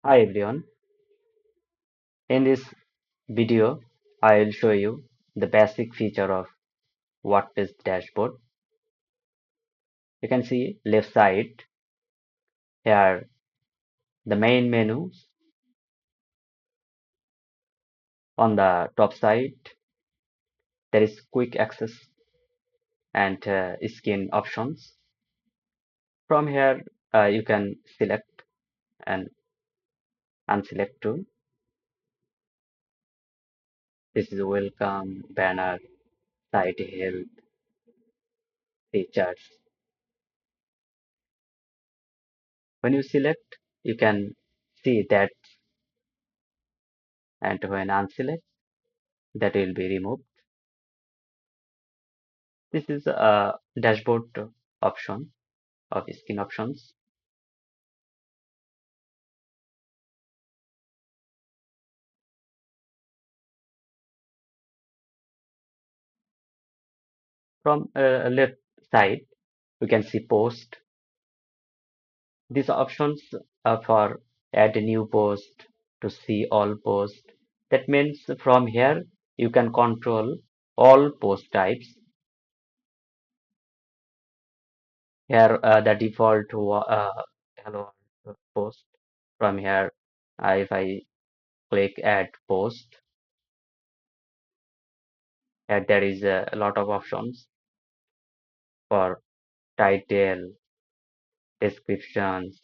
Hi everyone. In this video, I will show you the basic feature of WordPress dashboard. You can see left side here the main menu. On the top side there is quick access and skin options. From here you can select and unselect too. This is welcome banner, site health, features. When you select you can see that, and when unselect that will be removed. This is a dashboard option of skin options. From left side, we can see post. These options are for add a new post to see all posts. That means from here you can control all post types. Here the default hello post. From here, if I click add post, here there is a lot of options for title, descriptions.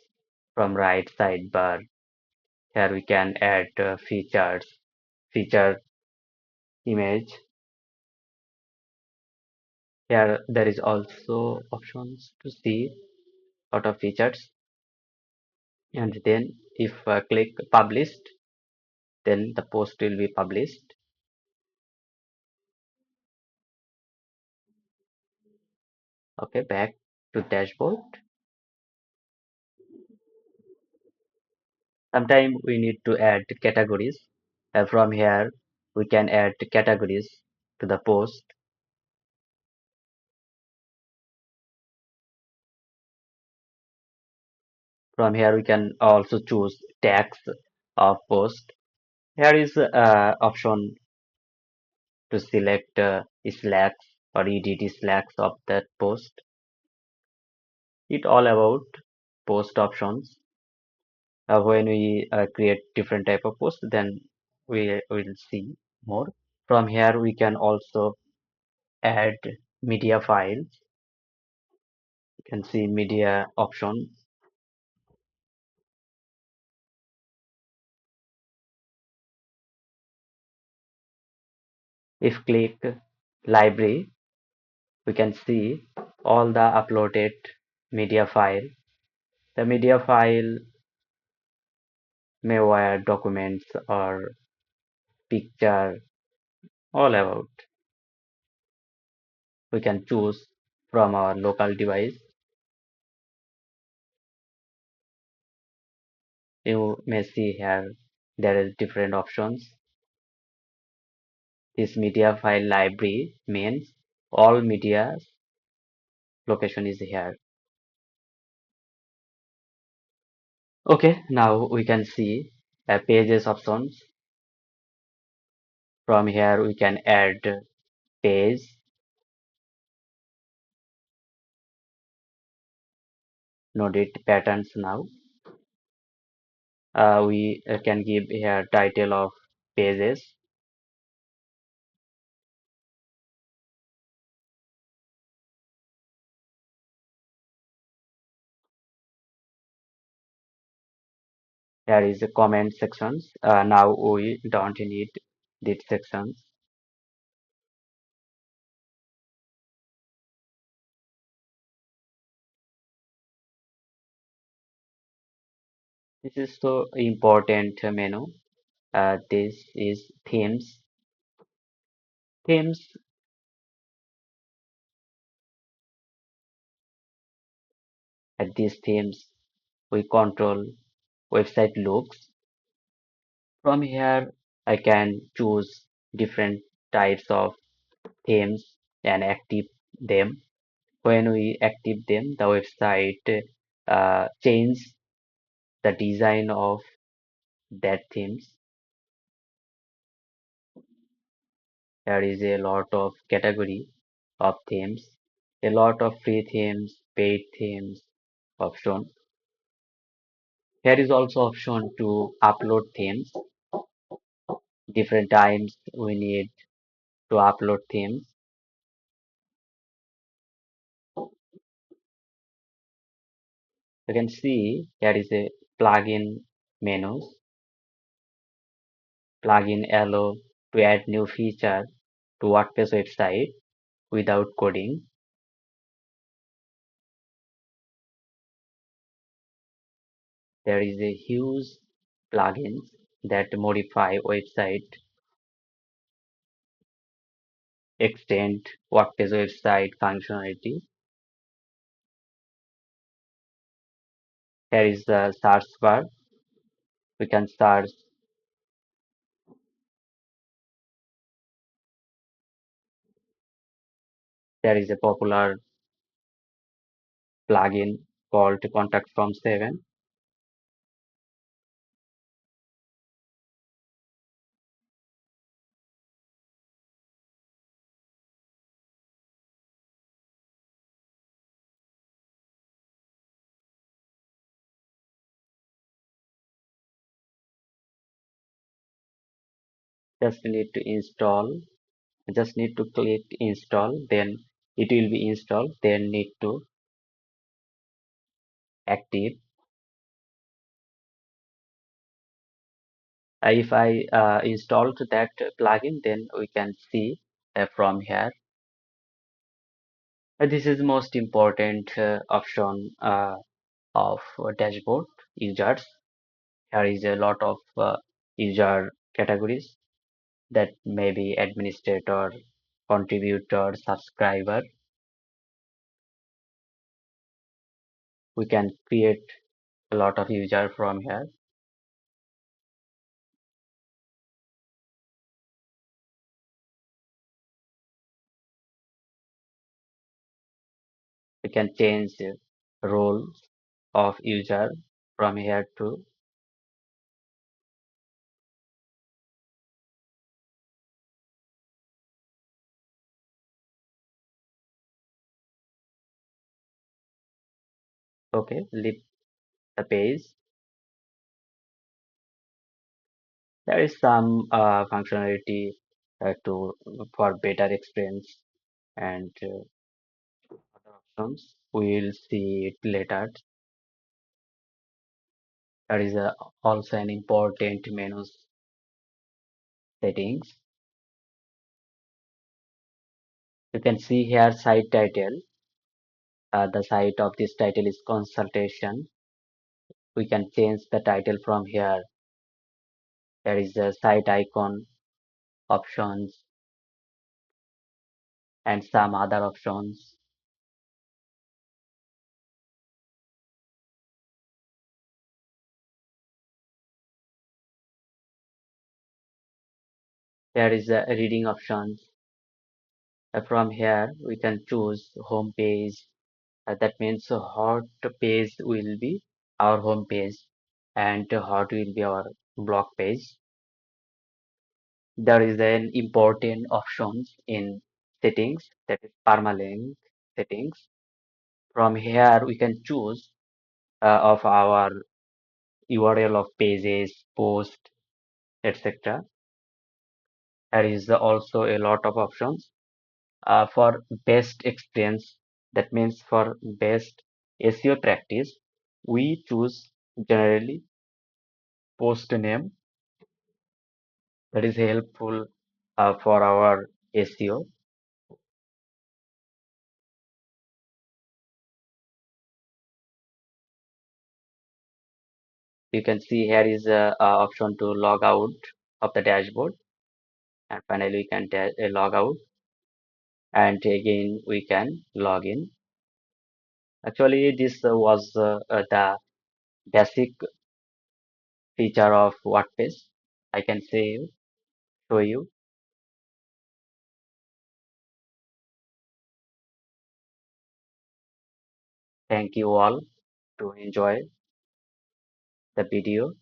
From right sidebar, here we can add feature image. Here there is also options to see lot of features, and then if click published, then the post will be published. Okay, back to dashboard. Sometimes we need to add categories. From here we can add categories to the post. From here we can also choose tags of post. Here is option to select slacks or edit slacks of that post. It all about post options. When we create different type of post, then we will see more. From here we can also add media files. You can see media option. If click library, we can see all the uploaded media file. The media file may wire documents or picture, all about. We can choose from our local device. You may see here there is different options. This media file library means all media location is here. Okay, now we can see pages options. From here we can add page, noded patterns. Now we can give here title of pages. There is a comment sections. Now we don't need these sections. This is so important menu. This is themes. Themes, at these themes we control website looks. From here I can choose different types of themes and active them. When we active them, the website change the design of that themes. There is a lot of category of themes, a lot of free themes, paid themes option. Here is also option to upload themes. Different times we need to upload themes. You can see there is a plugin menus. Plugin allow to add new feature to WordPress website without coding. There is a huge plugins that modify website, extend WordPress website functionality. Here is the search bar. We can search. There is a popular plugin called Contact from 7. Just need to install. Just need to click install. Then it will be installed. Then need to active. If I installed that plugin, then we can see from here. This is most important option of dashboard users. Here is a lot of user categories that may be administrator, contributor, subscriber. We can create a lot of user from here. We can change roles of user from here to. Okay, leave the page. There is some functionality to for better experience and other options. We will see it later. There is also an important menu settings. You can see here site title. The site of this title is consultation. We can change the title from here. There is a site icon options and some other options. There is a reading options. From here we can choose home page. That means what page will be our home page and what will be our blog page. There is an important options in settings, that is permalink settings. From here we can choose of our URL of pages, post, etc. There is also a lot of options for best experience. That means for best SEO practice, we choose generally post name. That is helpful for our SEO. You can see here is a option to log out of the dashboard, and finally we can log out, and again we can log in. Actually, this was the basic feature of WordPress. I can show you. Thank you all to enjoy the video.